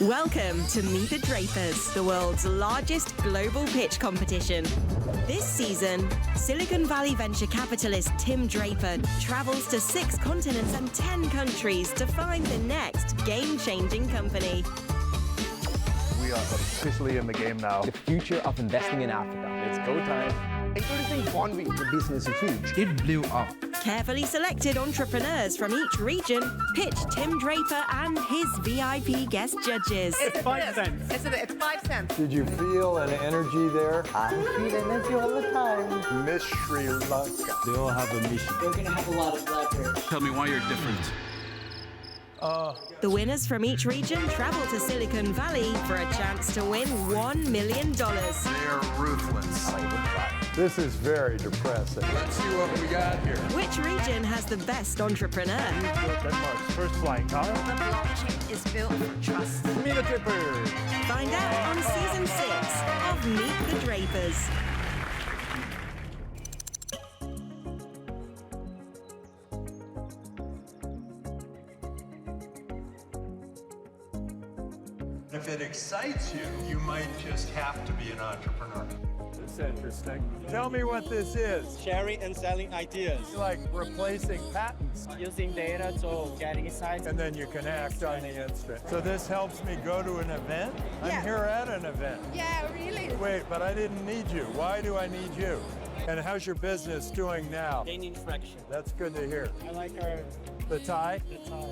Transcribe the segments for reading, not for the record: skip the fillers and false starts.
Welcome to Meet the Drapers, the world's largest global pitch competition. This season, Silicon Valley venture capitalist Tim Draper travels to 6 continents and 10 countries to find the next game-changing company. We are officially in the game now. The future of investing in Africa. It's go time. Introducing 1 week. The business is huge. It blew up. Carefully selected entrepreneurs from each region pitch Tim Draper and his VIP guest judges. It's 5 cents. It's 5 cents. Did you feel an energy there? I feel energy all the time. Miss Sri Lanka. They all have a mission. They're going to have a lot of leverage. Tell me why you're different. The winners from each region travel to Silicon Valley for a chance to win $1 million. They're ruthless. This is very depressing. Let's see what we got here. Which region has the best entrepreneur? Denmark's first flying car. The blockchain is built for trust. Meet the Drapers. Find out on Season 6 of Meet the Drapers. If it excites you, you might just have to be an entrepreneur. It's interesting. Tell me what this is. Sharing and selling ideas. Like replacing patents. Using data to get insights. And then you can act on the instant. So this helps me go to an event? I'm here at an event. Yeah, really. Wait, but I didn't need you. Why do I need you? And how's your business doing now? Gaining traction. That's good to hear. I like our The tie?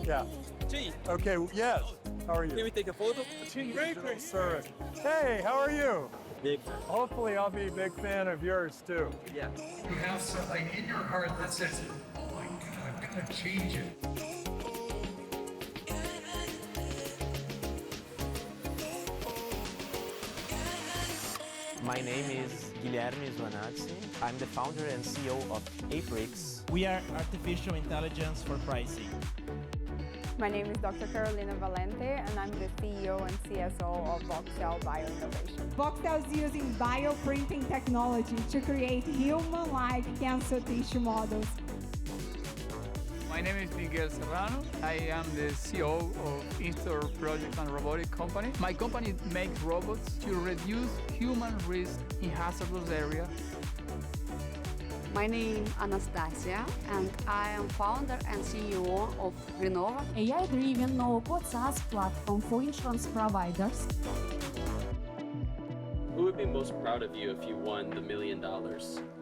Yeah. Gee, Okay, yes. How are can you? we take a photo? Draper. Sir. Hey, how are you? Big. Hopefully I'll be a big fan of yours too. Yeah. You have something in your heart that says, oh my God, I've got to change it. My name is Guilherme Zwanazzi. I'm the founder and CEO of Aprix. We are artificial intelligence for pricing. My name is Dr. Carolina Valente, and I'm the CEO and CSO of Voxcell Bio Innovation. Voxcell is using bioprinting technology to create human-like cancer tissue models. My name is Miguel Serrano. I am the CEO of Instor Robotics company. My company makes robots to reduce human risk in hazardous areas. My name is Anastasia, and I am founder and CEO of Renova. AI-driven no-code SaaS platform for insurance providers. Who would be most proud of you if you won the $1 million?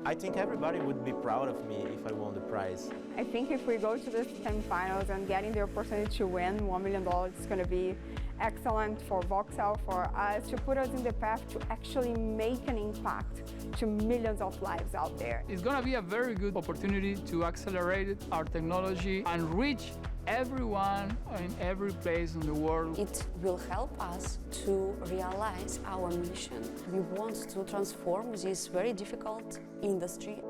I think everybody would be proud of me if I won the prize. I think if we go to the semifinals and getting the opportunity to win $1 million, it's going to be excellent for Voxcell, for us, to put us in the path to actually make an impact to millions of lives out there. It's going to be a very good opportunity to accelerate our technology and reach everyone in every place in the world. It will help us to realize our mission. We want to transform this very difficult industry.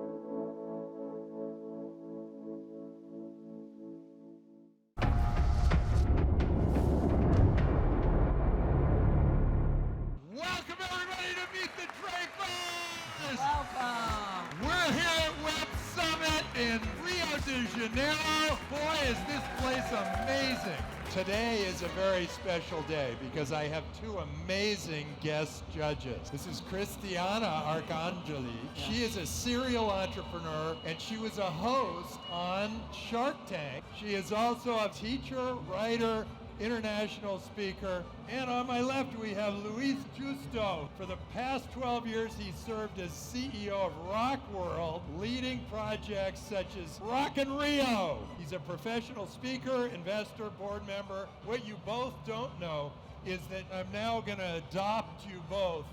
Welcome everybody to Meet the Drapers! Welcome! We're here at Websummit in Rio de Janeiro. Boy, is this place amazing. Today is a very special day because I have 2 amazing guest judges. This is Cristiana Arcangeli. She is a serial entrepreneur and she was a host on Shark Tank. She is also a teacher, writer, international speaker. And on my left, we have Luis Justo. For the past 12 years, he served as CEO of Rock World, leading projects such as Rock in Rio. He's a professional speaker, investor, board member. What you both don't know is that I'm now going to adopt you both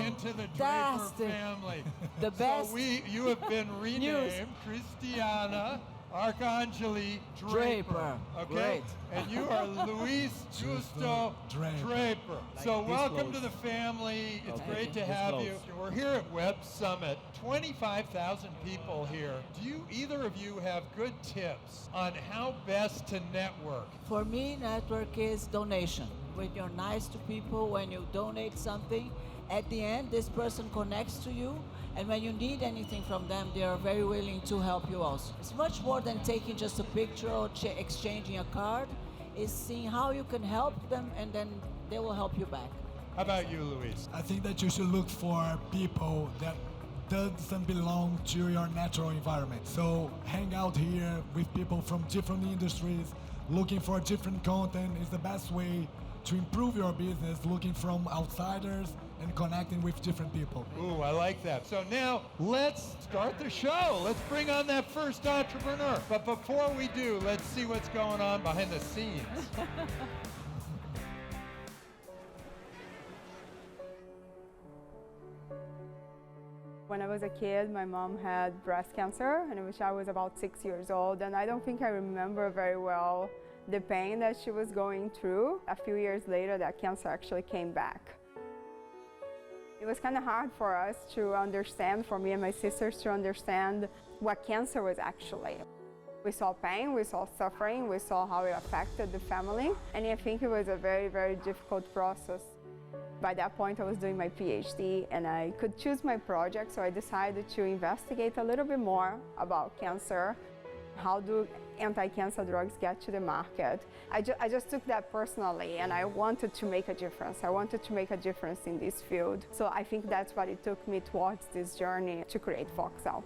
into the Draper family. The best. So you have been renamed Cristiana Arcangeli Draper. Okay? Great. And you are Luis Justo Draper. So welcome to the family. It's great to have you. We're here at Websummit. 25,000 people here. Do either of you have good tips on how best to network? For me, network is donation. When you're nice to people, when you donate something, at the end, this person connects to you, and when you need anything from them, they are very willing to help you also. It's much more than taking just a picture or exchanging a card. It's seeing how you can help them and then they will help you back. How about you, Luis? I think that you should look for people that doesn't belong to your natural environment. So hang out here with people from different industries, looking for different content is the best way to improve your business, looking from outsiders and connecting with different people. Ooh, I like that. So now let's start the show. Let's bring on that first entrepreneur. But before we do, let's see what's going on behind the scenes. When I was a kid, my mom had breast cancer, and I was about 6 years old, and I don't think I remember very well the pain that she was going through. A few years later, that cancer actually came back. It was kind of hard for us to understand, for me and my sisters to understand what cancer was actually. We saw pain, we saw suffering, we saw how it affected the family, and I think it was a very, very difficult process. By that point, I was doing my PhD and I could choose my project, so I decided to investigate a little bit more about cancer. How do anti-cancer drugs get to the market? I just took that personally, and I wanted to make a difference. I wanted to make a difference in this field. So I think that's what it took me towards this journey to create Voxcell.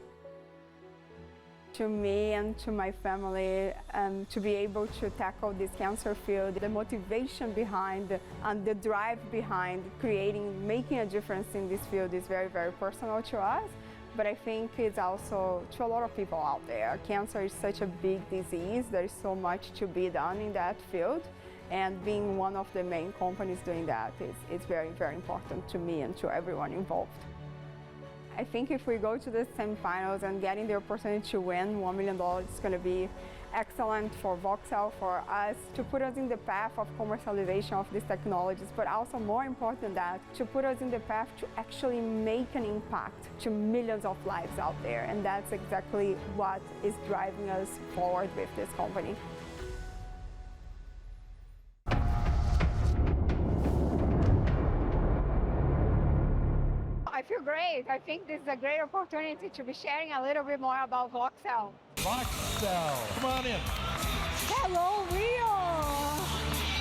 To me and to my family, to be able to tackle this cancer field, the motivation behind and the drive behind making a difference in this field is very, very personal to us. But I think it's also to a lot of people out there. Cancer is such a big disease. There is so much to be done in that field. And being one of the main companies doing that is very, very important to me and to everyone involved. I think if we go to the semifinals and getting the opportunity to win $1 million is going to be excellent for Voxcell, for us, to put us in the path of commercialization of these technologies, but also more important than that, to put us in the path to actually make an impact to millions of lives out there. And that's exactly what is driving us forward with this company. I feel great. I think this is a great opportunity to be sharing a little bit more about Voxcell. Voxcell, come on in. Hello, Rio!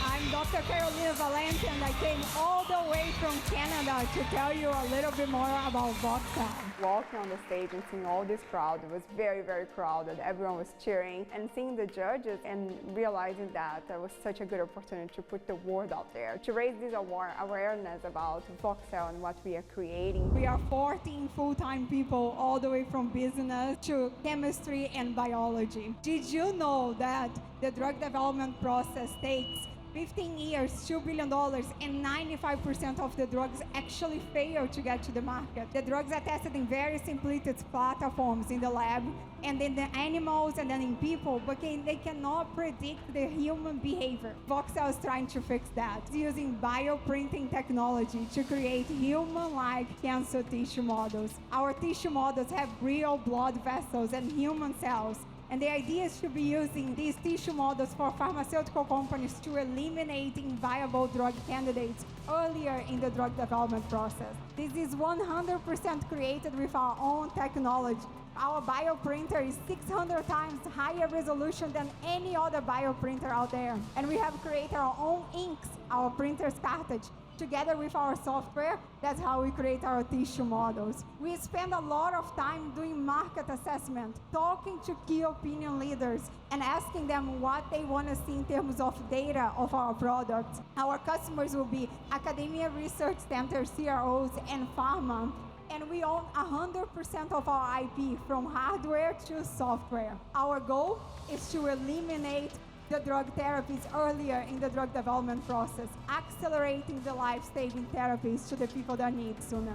I'm Dr. Carolina Valente, and I came all the way from Canada to tell you a little bit more about Voxcell. Walking on the stage and seeing all this crowd, it was very, very crowded. Everyone was cheering, and seeing the judges and realizing that there was such a good opportunity to put the word out there, to raise this awareness about Voxcell and what we are creating. We are 14 full-time people, all the way from business to chemistry and biology. Did you know that the drug development process takes 15 years, $2 billion, and 95% of the drugs actually fail to get to the market? The drugs are tested in very simplistic platforms in the lab, and in the animals, and then in people, but they cannot predict the human behavior. Voxcell is trying to fix that, using bioprinting technology to create human-like cancer tissue models. Our tissue models have real blood vessels and human cells. And the idea is to be using these tissue models for pharmaceutical companies to eliminating viable drug candidates earlier in the drug development process. This is 100% created with our own technology. Our bioprinter is 600 times higher resolution than any other bioprinter out there. And we have created our own inks, our printer's cartridge. Together with our software, that's how we create our tissue models. We spend a lot of time doing market assessment, talking to key opinion leaders and asking them what they want to see in terms of data of our products. Our customers will be academia, research centers, CROs, and pharma. And we own 100% of our IP, from hardware to software. Our goal is to eliminate the drug therapies earlier in the drug development process, accelerating the life-saving therapies to the people that need sooner.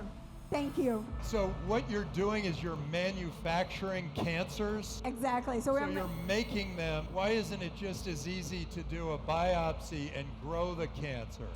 Thank you. So what you're doing is you're manufacturing cancers? Exactly. So you're making them. Why isn't it just as easy to do a biopsy and grow the cancer?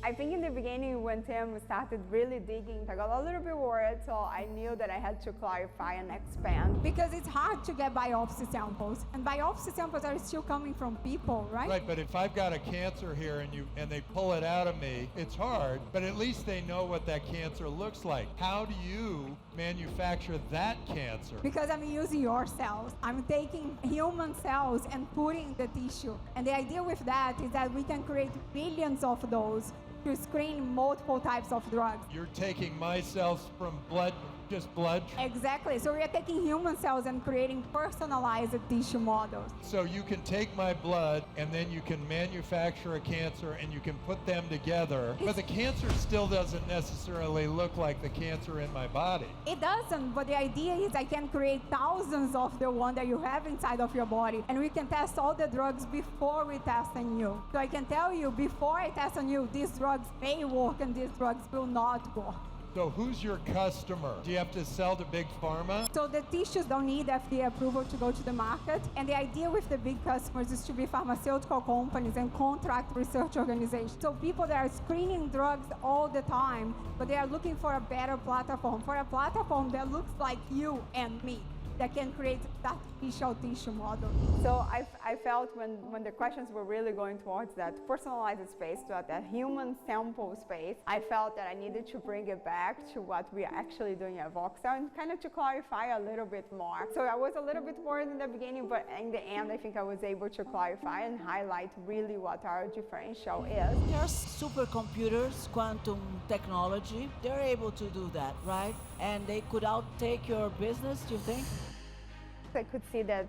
I think in the beginning when Tim started really digging, I got a little bit worried, so I knew that I had to clarify and expand. Because it's hard to get biopsy samples, and biopsy samples are still coming from people, right? Right, but if I've got a cancer here and they pull it out of me, it's hard, but at least they know what that cancer looks like. How do you manufacture that cancer? Because I'm using your cells. I'm taking human cells and putting the tissue. And the idea with that is that we can create billions of those to screen multiple types of drugs. You're taking my cells from blood, just blood? Exactly. So we are taking human cells and creating personalized tissue models. So you can take my blood and then you can manufacture a cancer and you can put them together, but the cancer still doesn't necessarily look like the cancer in my body. It doesn't, but the idea is I can create thousands of the one that you have inside of your body, and we can test all the drugs before we test on you. So I can tell you, before I test on you, these drugs may work and these drugs will not work. So who's your customer? Do you have to sell to big pharma? So the tissues don't need FDA approval to go to the market. And the idea with the big customers is to be pharmaceutical companies and contract research organizations. So people that are screening drugs all the time, but they are looking for a better platform, for a platform that looks like you and me, that can create that artificial tissue model. So I felt when the questions were really going towards that personalized space, to that human sample space, I felt that I needed to bring it back to what we are actually doing at Voxcell and kind of to clarify a little bit more. So I was a little bit worried in the beginning, but in the end, I think I was able to clarify and highlight really what our differential is. There's supercomputers, quantum technology. They're able to do that, right? And they could outtake your business, do you think? I could see that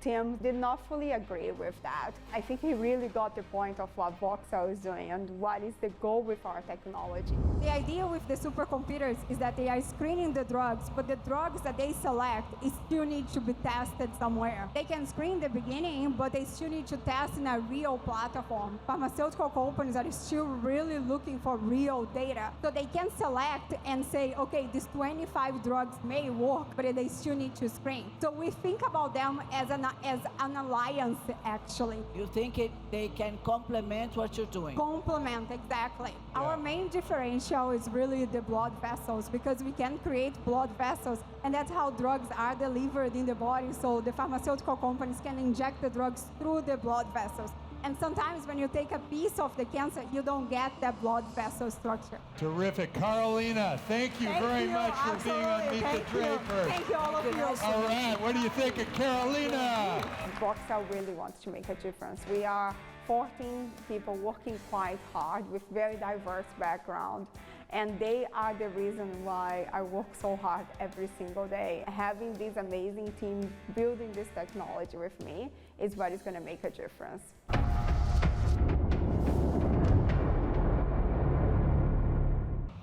Tim did not fully agree with that. I think he really got the point of what Voxcell is doing and what is the goal with our technology. The idea with the supercomputers is that they are screening the drugs, but the drugs that they select still need to be tested somewhere. They can screen the beginning, but they still need to test in a real platform. Pharmaceutical companies are still really looking for real data. So they can select and say, okay, these 25 drugs may work, but they still need to screen. So we think about them as an alliance, actually. You think they can complement what you're doing? Complement, exactly. Yeah. Our main differential is really the blood vessels, because we can create blood vessels, and that's how drugs are delivered in the body. So the pharmaceutical companies can inject the drugs through the blood vessels. And sometimes when you take a piece of the cancer, you don't get that blood vessel structure. Terrific. Carolina, thank you very much for being on Meet the Drapers. Thank you, all of you. All right, what do you think of Carolina? Voxcell really wants to make a difference. We are 14 people working quite hard with very diverse backgrounds. And they are the reason why I work so hard every single day. Having this amazing team building this technology with me is what is going to make a difference.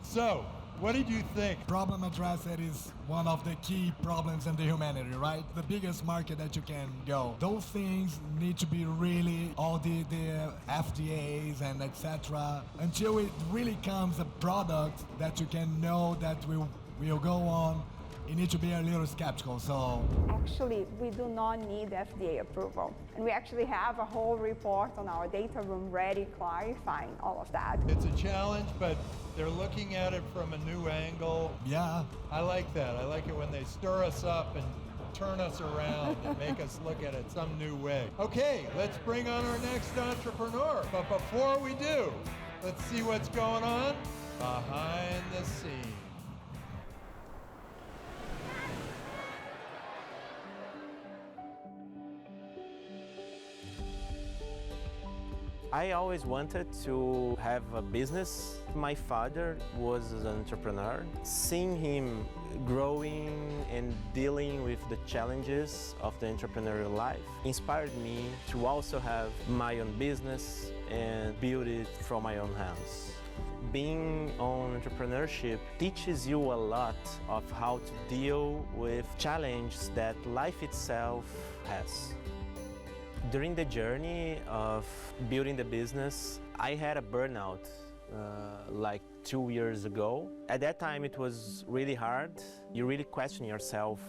So, what did you think? Problem addressed is one of the key problems in the humanity, right? The biggest market that you can go. Those things need to be really all the FDAs and etc. until it really comes a product that you can know that will go on. You need to be a little skeptical, so... Actually, we do not need FDA approval. And we actually have a whole report on our data room ready clarifying all of that. It's a challenge, but they're looking at it from a new angle. Yeah. I like that. I like it when they stir us up and turn us around and make us look at it some new way. Okay, let's bring on our next entrepreneur. But before we do, let's see what's going on behind the scenes. I always wanted to have a business. My father was an entrepreneur. Seeing him growing and dealing with the challenges of the entrepreneurial life inspired me to also have my own business and build it from my own hands. Being on entrepreneurship teaches you a lot of how to deal with challenges that life itself has. During the journey of building the business, I had a burnout like 2 years ago. At that time, it was really hard. You really question yourself,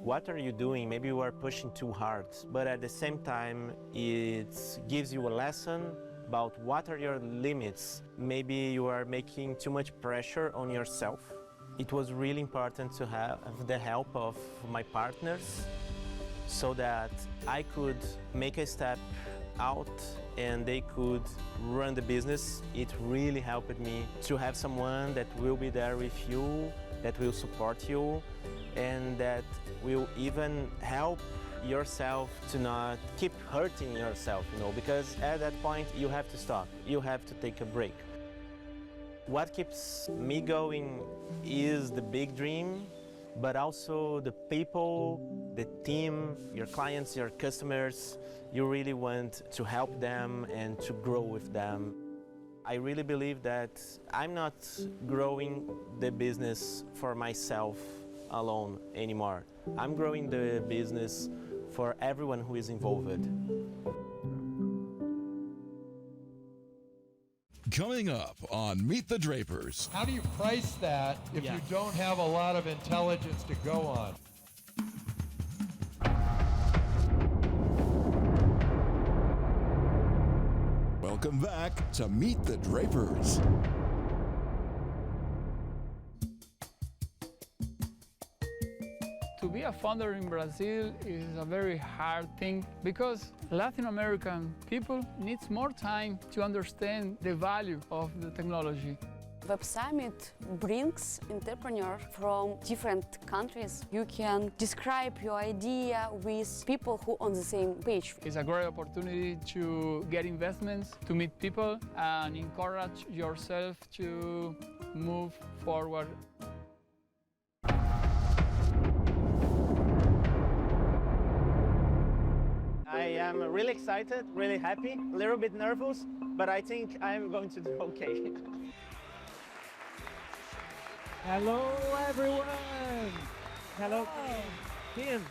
what are you doing? Maybe you are pushing too hard. But at the same time, it gives you a lesson about what are your limits. Maybe you are making too much pressure on yourself. It was really important to have the help of my partners so that I could make a step out and they could run the business. It really helped me to have someone that will be there with you, that will support you, and that will even help yourself to not keep hurting yourself, because at that point you have to stop, you have to take a break. What keeps me going is the big dream, but also the people, the team, your clients, your customers. You really want to help them and to grow with them. I really believe that I'm not growing the business for myself alone anymore. I'm growing the business for everyone who is involved. Coming up on Meet the Drapers. How do you price that if you don't have a lot of intelligence to go on? Welcome back to Meet the Drapers. To be a founder in Brazil is a very hard thing because Latin American people need more time to understand the value of the technology. Websummit brings entrepreneurs from different countries. You can describe your idea with people who are on the same page. It's a great opportunity to get investments, to meet people, and encourage yourself to move forward. I am really excited, really happy, a little bit nervous, but I think I'm going to do okay. Hello, everyone. Hello, Tim.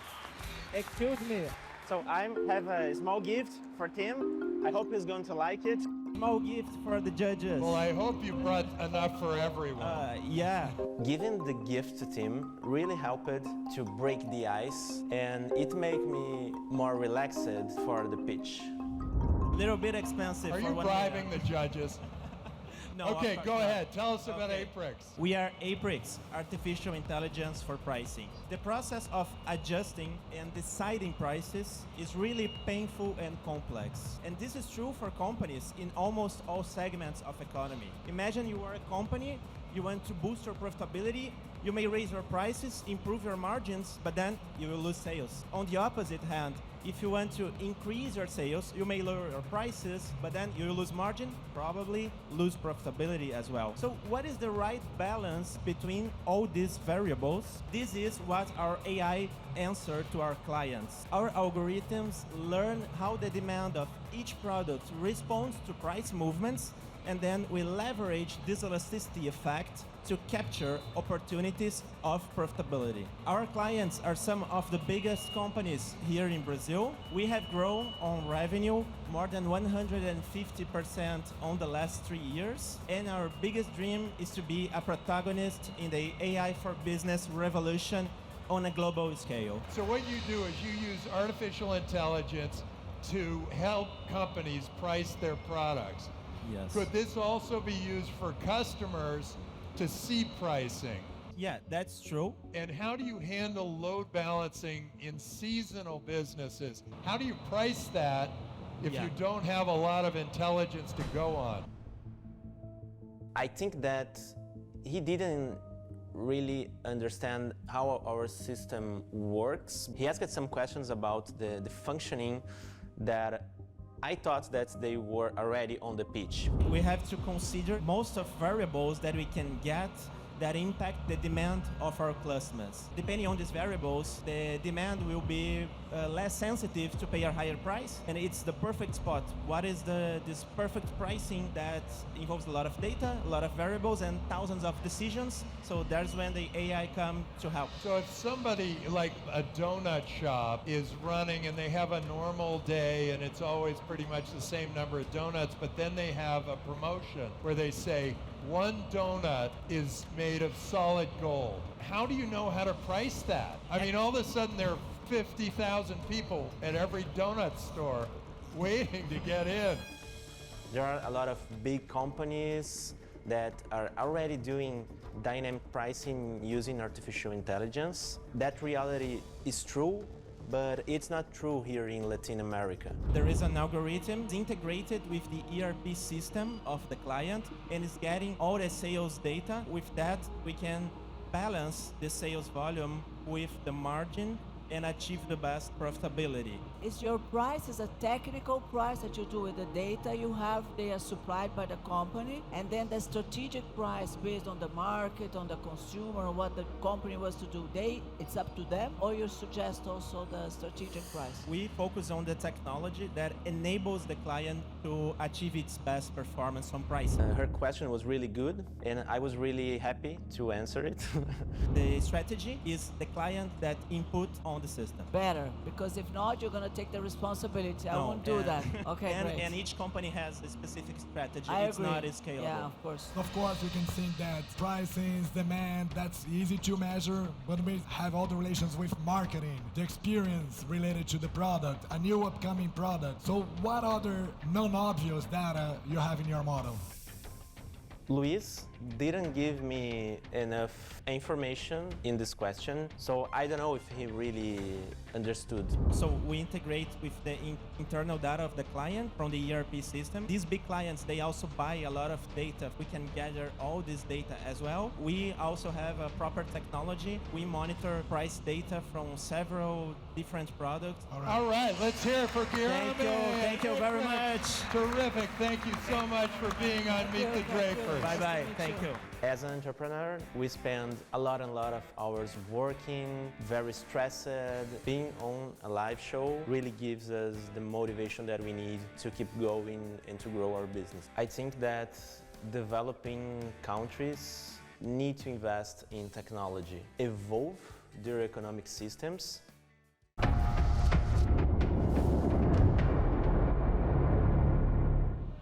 Excuse me. So I have a small gift for Tim. I hope he's going to like it. Small gift for the judges. Well, I hope you brought enough for everyone. Yeah. Giving the gift to Tim really helped to break the ice, and it made me more relaxed for the pitch. Little bit expensive. Are you bribing the judges? No, okay, go ahead. Tell us about Aprix. We are Aprix, artificial intelligence for pricing. The process of adjusting and deciding prices is really painful and complex. And this is true for companies in almost all segments of economy. Imagine you are a company, you want to boost your profitability, you may raise your prices, improve your margins, but then you will lose sales. On the opposite hand, if you want to increase your sales, you may lower your prices, but then you will lose margin, probably lose profitability as well. So what is the right balance between all these variables? This is what our AI answer to our clients. Our algorithms learn how the demand of each product responds to price movements, and then we leverage this elasticity effect to capture opportunities of profitability. Our clients are some of the biggest companies here in Brazil. We have grown on revenue more than 150% on the last 3 years. And our biggest dream is to be a protagonist in the AI for business revolution on a global scale. So what you do is you use artificial intelligence to help companies price their products. Yes. Could this also be used for customers to see pricing? Yeah, that's true. And how do you handle load balancing in seasonal businesses? How do you price that if you don't have a lot of intelligence to go on? I think that he didn't really understand how our system works. He asked some questions about the functioning that I thought that they were already on the pitch. We have to consider most of variables that we can get that impact the demand of our customers. Depending on these variables, the demand will be less sensitive to pay a higher price, and it's the perfect spot. What is this perfect pricing that involves a lot of data, a lot of variables, and thousands of decisions? So that's when the AI come to help. So if somebody like a donut shop is running and they have a normal day and it's always pretty much the same number of donuts, but then they have a promotion where they say, one donut is made of solid gold. How do you know how to price that? I mean, all of a sudden there are 50,000 people at every donut store waiting to get in. There are a lot of big companies that are already doing dynamic pricing using artificial intelligence. That reality is true, but it's not true here in Latin America. There is an algorithm integrated with the ERP system of the client and is getting all the sales data. With that, we can balance the sales volume with the margin and achieve the best profitability. Is your price is a technical price that you do with the data you have, they are supplied by the company, and then the strategic price based on the market, on the consumer, what the company wants to do, it's up to them, or you suggest also the strategic price? We focus on the technology that enables the client to achieve its best performance on pricing. Her question was really good, and I was really happy to answer it. The strategy is the client that input on the system. Better, because if not, you're going to take the responsibility. I won't do that. Okay, great. And each company has a specific strategy. It's not scalable. Yeah, of course. Of course, we can think that pricing, demand, that's easy to measure, but we have all the relations with marketing, the experience related to the product, a new upcoming product. So what other non-obvious data you have in your model? Luis didn't give me enough information in this question, so I don't know if he really understood. So we integrate with the internal data of the client from the ERP system. These big clients, they also buy a lot of data. We can gather all this data as well. We also have a proper technology. We monitor price data from several different products. All right, let's hear it for Guilherme. Thank you very much. Terrific, thank you so much for being on Meet the Drapers. Bye-bye, thank you. As an entrepreneur, we spend a lot of hours working, very stressed. Being on a live show really gives us the motivation that we need to keep going and to grow our business. I think that developing countries need to invest in technology, evolve their economic systems.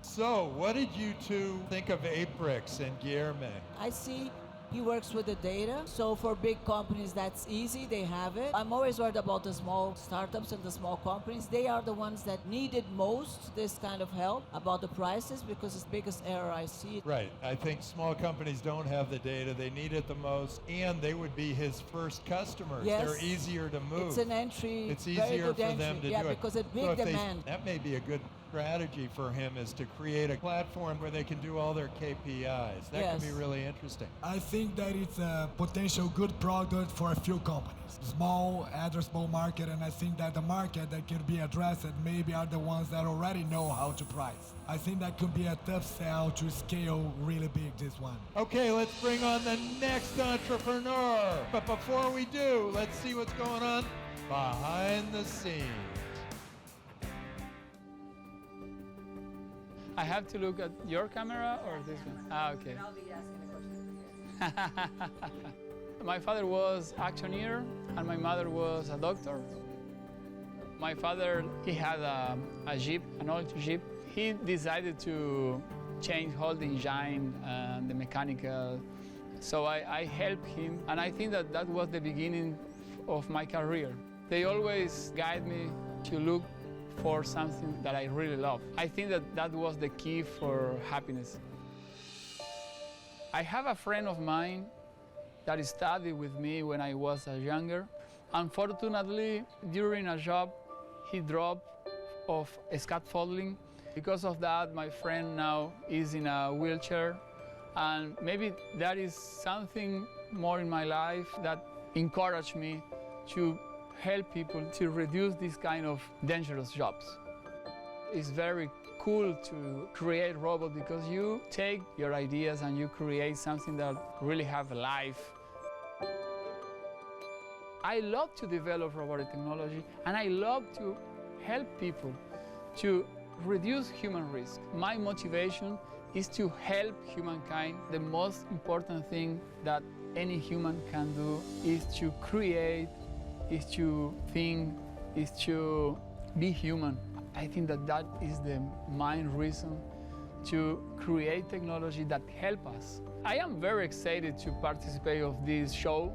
So, what did you two think of Aprix and Guilherme? I see he works with the data, so for big companies that's easy, they have it. I'm always worried about the small startups and the small companies. They are the ones that needed most this kind of help about the prices, because it's the biggest error I see. Right, I think small companies don't have the data, they need it the most, and they would be his first customers. Yes. They're easier to move. It's an entry, it's very easier good for entry. them to yeah, do it. because a big So demand. that may be a good strategy for him, is to create a platform where they can do all their KPIs. That Yes. could be really interesting. I think that it's a potential good product for a few companies. Small, addressable market, and I think that the market that can be addressed maybe are the ones that already know how to price. I think that could be a tough sell to scale really big, this one. Okay, let's bring on the next entrepreneur. But before we do, let's see what's going on behind the scenes. I have to look at your camera or this one? Ah, okay. I'll be asking a question. My father was auctioneer and my mother was a doctor. My father, he had a Jeep, an old Jeep. He decided to change all the engine and the mechanical. So I helped him, and I think that that was the beginning of my career. They always guide me to look for something that I really love. I think that that was the key for happiness. I have a friend of mine that studied with me when I was younger. Unfortunately, during a job, he dropped off scaffolding. Because of that, my friend now is in a wheelchair, and maybe that is something more in my life that encouraged me to help people to reduce this kind of dangerous jobs. It's very cool to create robots because you take your ideas and you create something that really have a life. I love to develop robotic technology, and I love to help people to reduce human risk. My motivation is to help humankind. The most important thing that any human can do is to create, is to think, is to be human. I think that that is the main reason to create technology that help us. I am very excited to participate of this show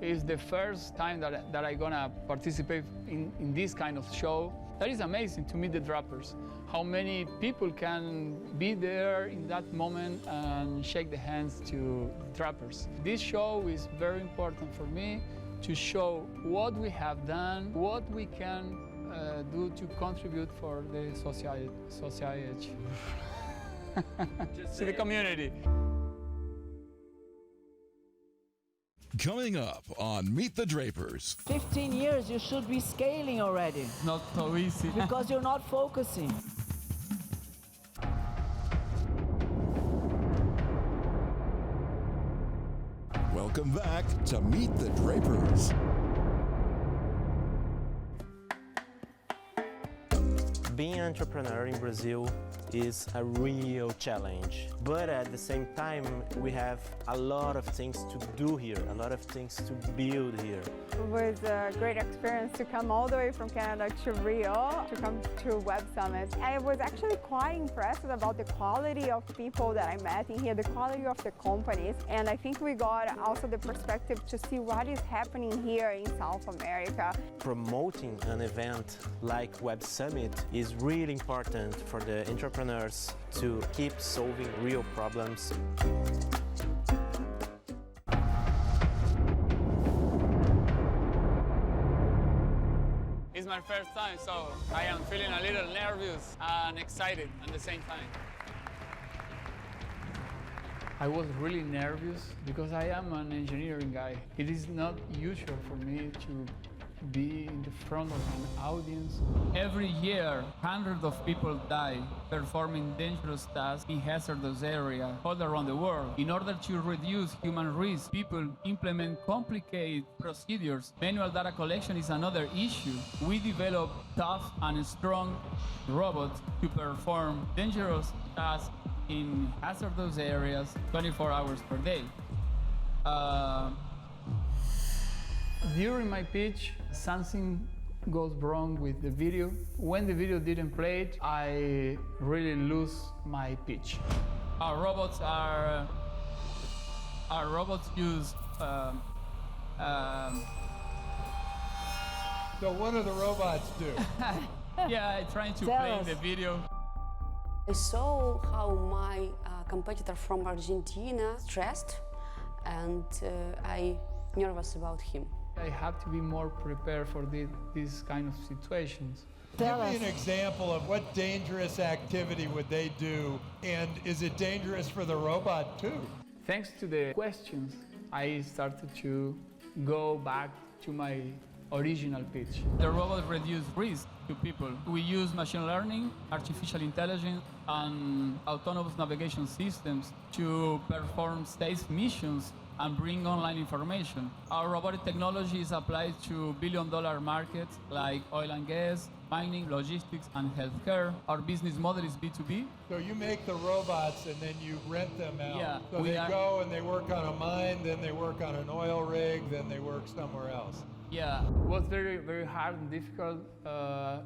It's the first time that I'm gonna participate in this kind of show. That is amazing to meet the Drapers. How many people can be there in that moment and shake the hands to Drapers. This show is very important for me to show what we have done, what we can do to contribute for the society, to the community. Coming up on Meet the Drapers. 15 years, you should be scaling already. Not so easy. Because you're not focusing. Welcome back to Meet the Drapers. Being an entrepreneur in Brazil is a real challenge. But at the same time, we have a lot of things to do here, a lot of things to build here. It was a great experience to come all the way from Canada to Rio to come to Websummit. I was actually quite impressed about the quality of people that I met in here, the quality of the companies, and I think we got also the perspective to see what is happening here in South America. Promoting an event like Websummit is really important for the entrepreneurs to keep solving real problems. It's my first time, so I am feeling a little nervous and excited at the same time. I was really nervous because I am an engineering guy. It is not usual for me to be in the front of an audience. Every year, hundreds of people die performing dangerous tasks in hazardous areas all around the world. In order to reduce human risk, people implement complicated procedures. Manual data collection is another issue. We develop tough and strong robots to perform dangerous tasks in hazardous areas 24 hours per day. During my pitch, something goes wrong with the video. When the video didn't play it, I really lose my pitch. Our robots use. So what do the robots do? Yeah, I'm trying to play the video. I saw how my competitor from Argentina stressed, and I nervous about him. I have to be more prepared for these kind of situations. Give me an example of what dangerous activity would they do, and is it dangerous for the robot too? Thanks to the questions, I started to go back to my original pitch. The robot reduces risk to people. We use machine learning, artificial intelligence, and autonomous navigation systems to perform safe missions and bring online information. Our robotic technology is applied to billion-dollar markets like oil and gas, mining, logistics, and healthcare. Our business model is B2B. So you make the robots and then you rent them out. Yeah, so they go and they work on a mine, then they work on an oil rig, then they work somewhere else. Yeah, it was very, very hard and difficult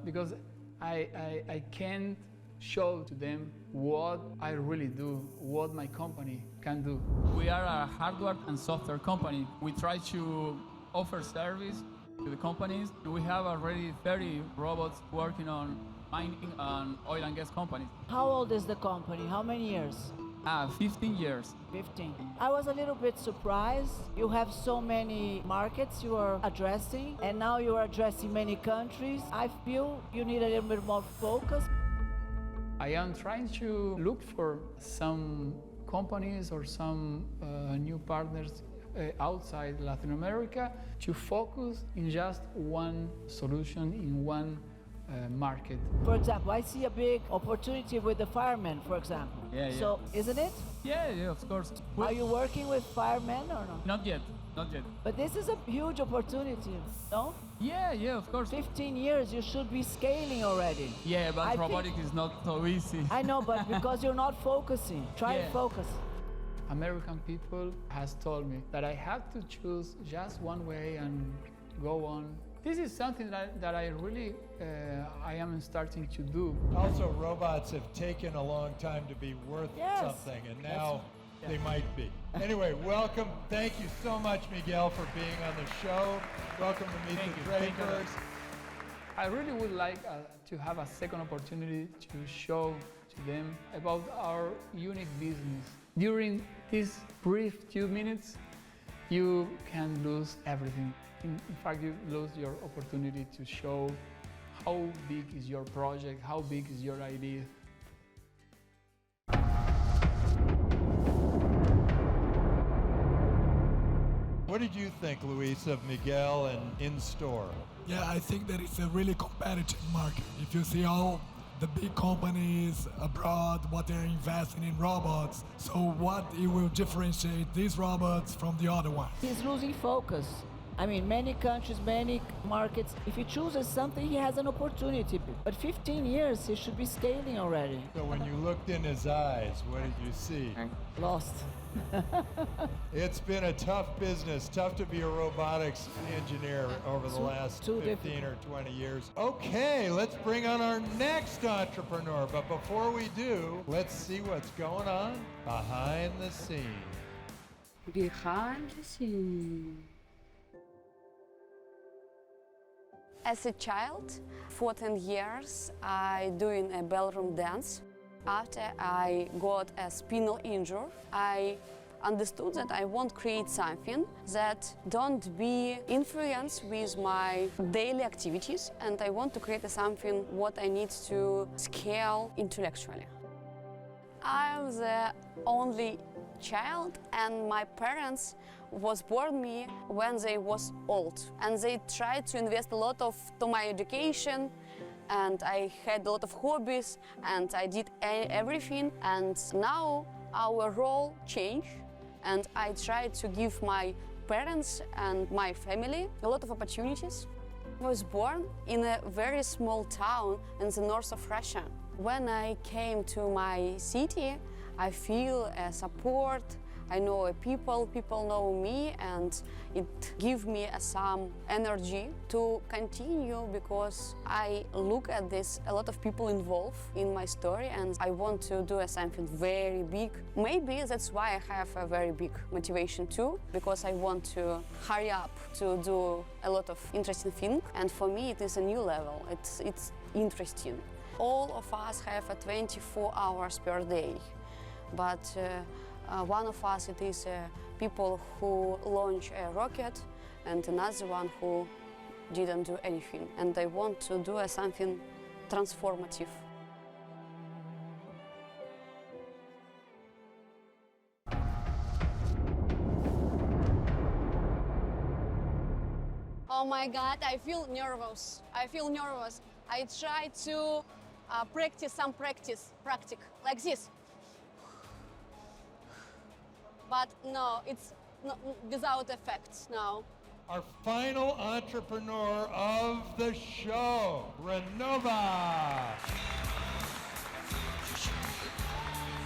because I can't show to them what I really do, what my company can do. We are a hardware and software company. We try to offer service to the companies. We have already 30 robots working on mining and oil and gas companies. How old is the company? How many years? 15 years. 15. I was a little bit surprised. You have so many markets you are addressing, and now you are addressing many countries. I feel you need a little bit more focus. I am trying to look for some companies or some new partners outside Latin America to focus in just one solution in one market. For example, I see a big opportunity with the firemen, for example. Yeah. So, isn't it? Yeah, of course. Are you working with firemen or not? Not yet. But this is a huge opportunity, no? Yeah, of course. 15 years, you should be scaling already. Yeah, but robotics is not so easy. I know, but because you're not focusing. Try to focus. American people has told me that I have to choose just one way and go on. This is something that I really I am starting to do. Also, robots have taken a long time to be worth something, and now They might be. Anyway, welcome. Thank you so much, Miguel, for being on the show. Welcome to Meet the Drapers. I really would like to have a second opportunity to show to them about our unique business. During these brief 2 minutes, you can lose everything. In fact, you lose your opportunity to show how big is your project, how big is your idea. What did you think, Luis, of Miguel and Instor? Yeah, I think that it's a really competitive market. If you see all the big companies abroad, what they're investing in robots, so what it will differentiate these robots from the other ones? He's losing focus. I mean, many countries, many markets, if he chooses something, he has an opportunity. But 15 years, he should be scaling already. So when you looked in his eyes, what did you see? Lost. It's been a tough business, tough to be a robotics engineer over the last 15 or 20 years. Okay, let's bring on our next entrepreneur. But before we do, let's see what's going on behind the scenes. Behind the scenes. As a child, 14 years, I doing a ballroom dance. After I got a spinal injury, I understood that I want to create something that don't be influenced with my daily activities, and I want to create something what I need to scale intellectually. I'm the only child, and my parents was born me when they was old, and they tried to invest a lot to my education, and I had a lot of hobbies, and I did everything, and now our role changed, and I tried to give my parents and my family a lot of opportunities. I was born in a very small town in the north of Russia. When I came to my city, I feel support. I know people know me, and it gives me some energy to continue, because I look at this, a lot of people involved in my story, and I want to do something very big. Maybe that's why I have a very big motivation too, because I want to hurry up to do a lot of interesting things, and for me it is a new level, it's interesting. All of us have 24 hours per day, but one of us, it is people who launch a rocket, and another one who didn't do anything. And I want to do something transformative. Oh my God, I feel nervous. I try to practice like this. But no, it's without effects now. Our final entrepreneur of the show, Renova.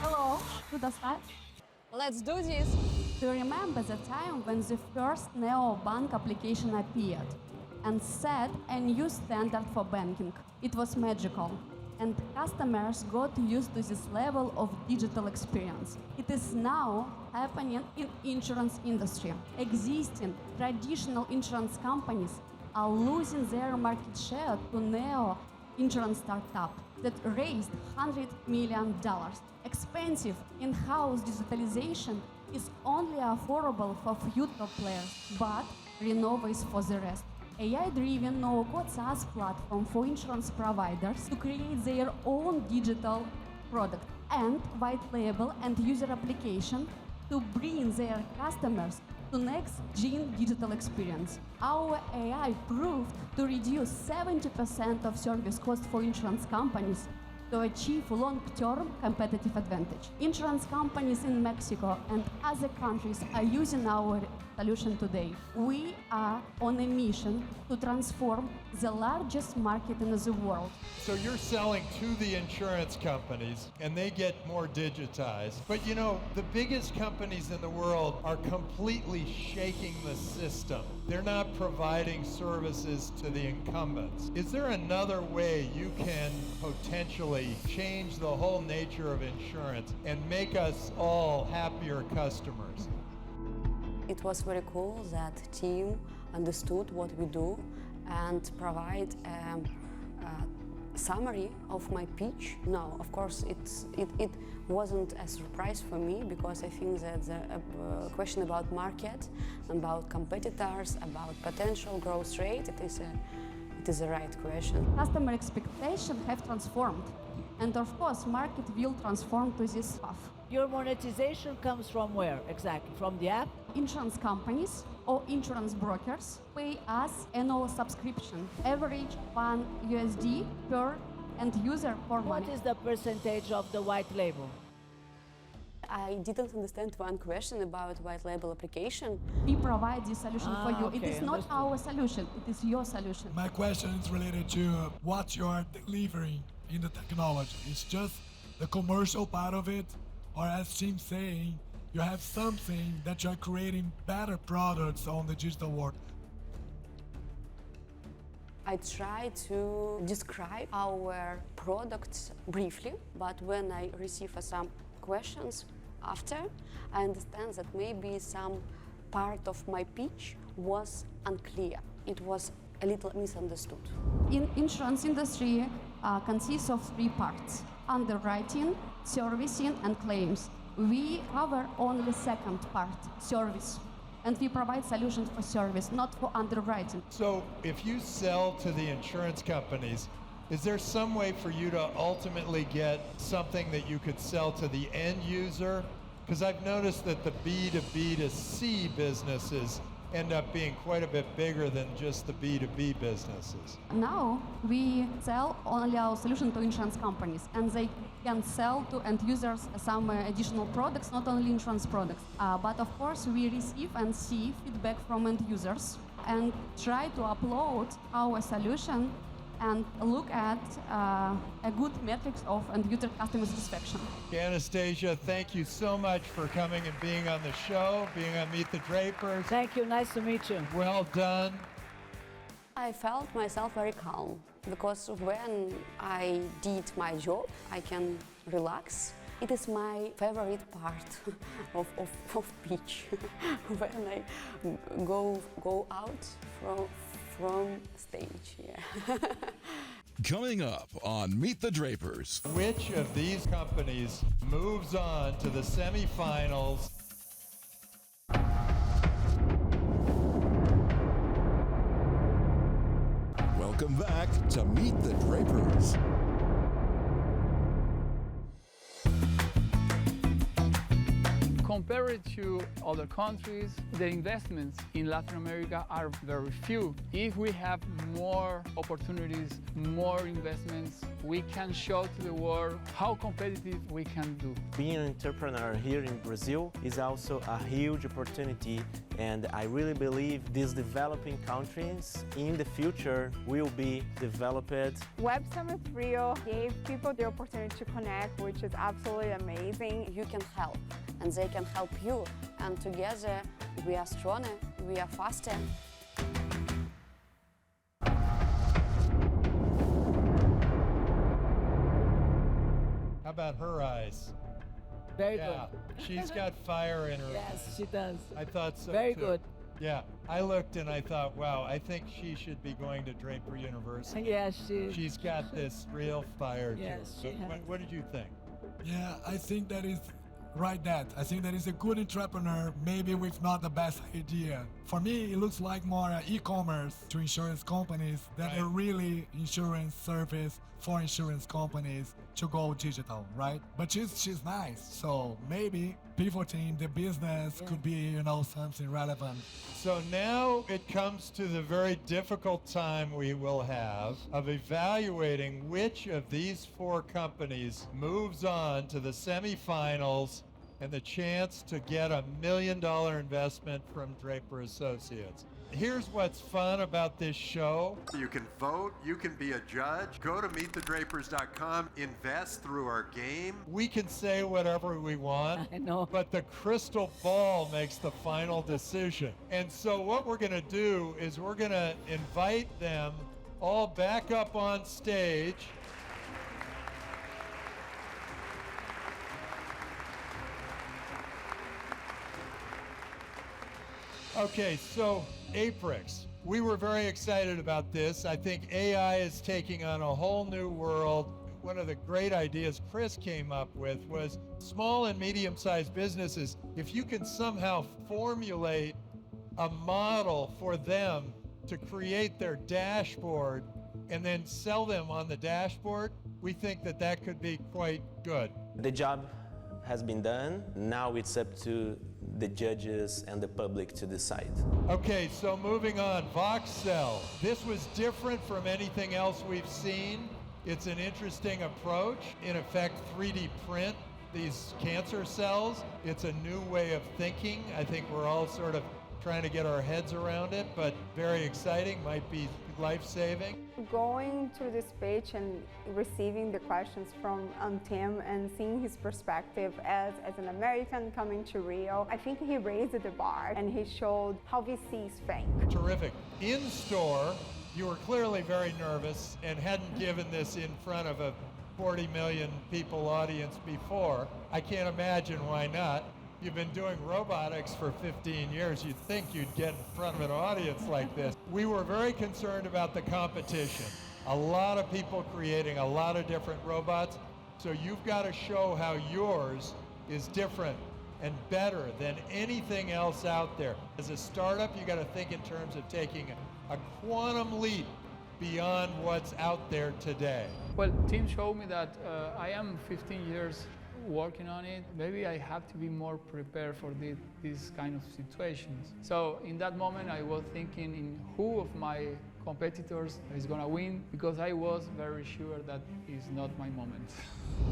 Hello, should I start? Let's do this. Do you remember the time when the first neobank application appeared and set a new standard for banking? It was magical, and customers got used to this level of digital experience. It is now happening in insurance industry. Existing traditional insurance companies are losing their market share to neo insurance startup that raised $100 million. Expensive in-house digitalization is only affordable for few top players, but Renova is for the rest. AI-driven no-code SaaS platform for insurance providers to create their own digital product and white label and user application to bring their customers to next-gen digital experience. Our AI proved to reduce 70% of service costs for insurance companies to achieve long-term competitive advantage. Insurance companies in Mexico and other countries are using our solution today. We are on a mission to transform the largest market in the world. So you're selling to the insurance companies and they get more digitized. But you know, the biggest companies in the world are completely shaking the system. They're not providing services to the incumbents. Is there another way you can potentially change the whole nature of insurance and make us all happier customers? It was very cool that team understood what we do and provide a summary of my pitch. No, of course, it wasn't a surprise for me, because I think that the question about market, about competitors, about potential growth rate, it is a right question. Customer expectations have transformed, and of course, market will transform to this path. Your monetization comes from where exactly? From the app? Insurance companies or insurance brokers pay us annual subscription, average $1 per end user per month. What is the percentage of the white label? I didn't understand one question about white label application. We provide this solution for you. Okay, it is not understood. our solution, it is your solution. My question is related to what you are delivering in the technology. It's just the commercial part of it, or as Tim's saying, you have something that you're creating better products on the digital world. I try to describe our products briefly, but when I receive some questions after, I understand that maybe some part of my pitch was unclear. It was a little misunderstood. In insurance industry consists of three parts: underwriting, servicing, and claims. We cover only second part, service, and we provide solutions for service, not for underwriting. So if you sell to the insurance companies, is there some way for you to ultimately get something that you could sell to the end user? Because I've noticed that the B2B2C businesses end up being quite a bit bigger than just the B2B businesses. Now we sell only our solution to insurance companies, and they can sell to end users some additional products, not only insurance products. But of course we receive and see feedback from end users and try to upload our solution and look at a good metrics of end user customer satisfaction. Anastasia, thank you so much for coming and being on the show, being on Meet the Drapers. Thank you, nice to meet you. Well done. I felt myself very calm, because when I did my job, I can relax. It is my favorite part of pitch, when I go out from stage. Yeah. Coming up on Meet the Drapers. Which of these companies moves on to the semifinals? Welcome back to Meet the Drapers. Compared to other countries, the investments in Latin America are very few. If we have more opportunities, more investments, we can show to the world how competitive we can do. Being an entrepreneur here in Brazil is also a huge opportunity, and I really believe these developing countries in the future will be developed. Websummit Rio gave people the opportunity to connect, which is absolutely amazing. You can help, and they can help you, and together we are stronger, we are faster. How about her eyes? Very Yeah, good. she's got fire in her Yes, eyes. she does. I thought so Very too. good. Yeah, I looked and I thought, wow, I think she should be going to Draper University. Yes, She's got this real fire Yes, to she her. has. What did you think? Yeah, I think that is right that. I think that is a good entrepreneur, maybe with not the best idea. For me, it looks like more e-commerce to insurance companies that are really insurance service for insurance companies to go digital, right? But she's nice, so maybe pivoting the business could be, something relevant. So now it comes to the very difficult time we will have of evaluating which of these four companies moves on to the semifinals and the chance to get $1 million investment from Draper Associates. Here's what's fun about this show. You can vote, you can be a judge. Go to meetthedrapers.com, invest through our game. We can say whatever we want, I know. But the crystal ball makes the final decision. And so what we're gonna do is we're gonna invite them all back up on stage. Okay, so Aprix, we were very excited about this. I think AI is taking on a whole new world. One of the great ideas Cris came up with was small and medium-sized businesses, if you can somehow formulate a model for them to create their dashboard and then sell them on the dashboard, we think that that could be quite good. The job has been done. Now it's up to the judges and the public to decide. Okay, so moving on, Voxcell. This was different from anything else we've seen. It's an interesting approach. In effect, 3D print these cancer cells. It's a new way of thinking. I think we're all sort of trying to get our heads around it, but very exciting, might be life-saving. Going through this page and receiving the questions from Tim and seeing his perspective as an American coming to Rio, I think he raised the bar and he showed how VCs think. Terrific. In store, you were clearly very nervous and hadn't given this in front of a 40 million people audience before. I can't imagine why not. You've been doing robotics for 15 years. You'd think you'd get in front of an audience like this. We were very concerned about the competition. A lot of people creating a lot of different robots. So you've got to show how yours is different and better than anything else out there. As a startup, you got to think in terms of taking a quantum leap beyond what's out there today. Well, Tim showed me that I am 15 years working on it. Maybe I have to be more prepared for these kind of situations. So in that moment, I was thinking in who of my competitors is gonna win, because I was very sure that is not my moment.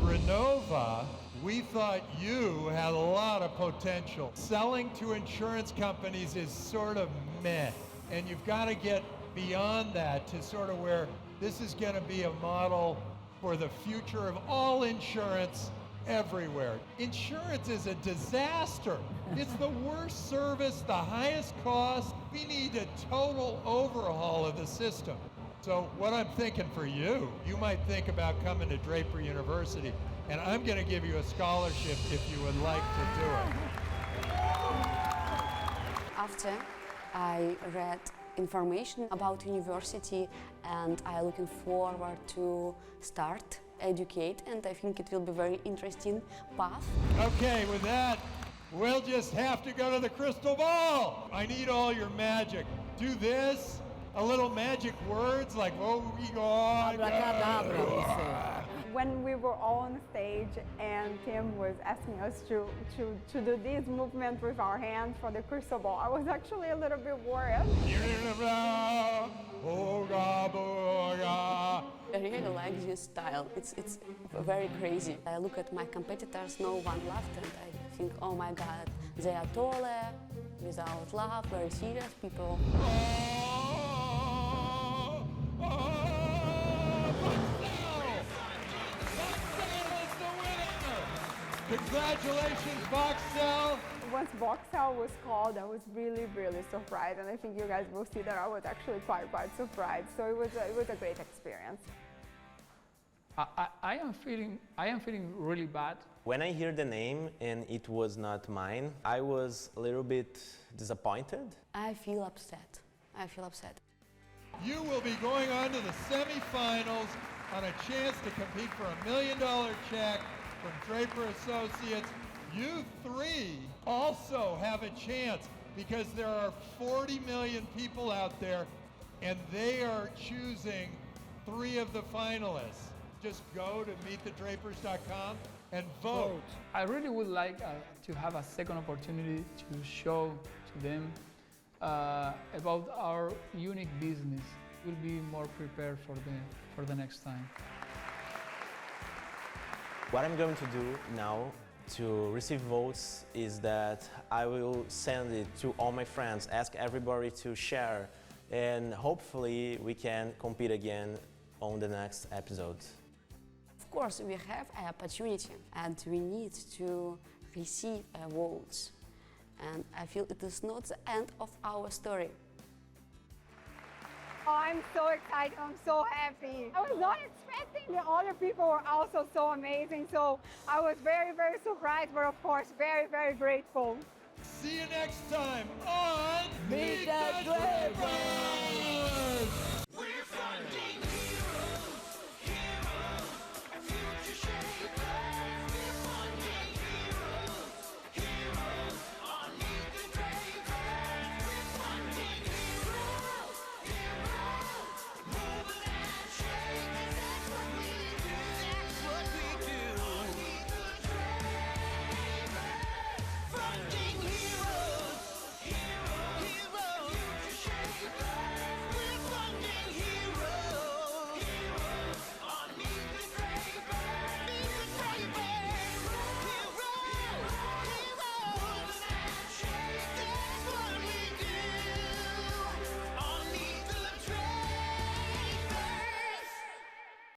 Renova, we thought you had a lot of potential. Selling to insurance companies is sort of meh, and you've got to get beyond that to sort of where this is going to be a model for the future of all insurance everywhere. Insurance is a disaster. It's the worst service, the highest cost. We need a total overhaul of the system. So what I'm thinking for you, you might think about coming to Draper University, and I'm going to give you a scholarship if you would like to do it. After I read information about university, and I'm looking forward to start educate, and I think it will be very interesting path. Okay, with that, we'll just have to go to the crystal ball. I need all your magic. Do this, a little magic words like, oh, we go on. When we were all on stage and Tim was asking us to do this movement with our hands for the crystal ball, I was actually a little bit worried. I really like this style. It's very crazy. I look at my competitors, no one laughed, and I think, oh my God, they are taller, without laugh, very serious people. Congratulations, Voxcell! Once Voxcell was called, I was really, really surprised, and I think you guys will see that I was actually quite surprised. So it was a great experience. I am feeling really bad. When I hear the name and it was not mine, I was a little bit disappointed. I feel upset. You will be going on to the semifinals on a chance to compete for $1 million check from Draper Associates. You three also have a chance because there are 40 million people out there and they are choosing 3 of the finalists. Just go to meetthedrapers.com and vote. I really would like to have a second opportunity to show to them about our unique business. We'll be more prepared for the next time. What I'm going to do now to receive votes is that I will send it to all my friends, ask everybody to share, and hopefully we can compete again on the next episode. Of course, we have an opportunity and we need to receive votes. And I feel it is not the end of our story. Oh, I'm so excited, I'm so happy. I was not expecting, the other people were also so amazing, so I was very, very surprised, but of course, very, very grateful. See you next time on Meet the Drapers!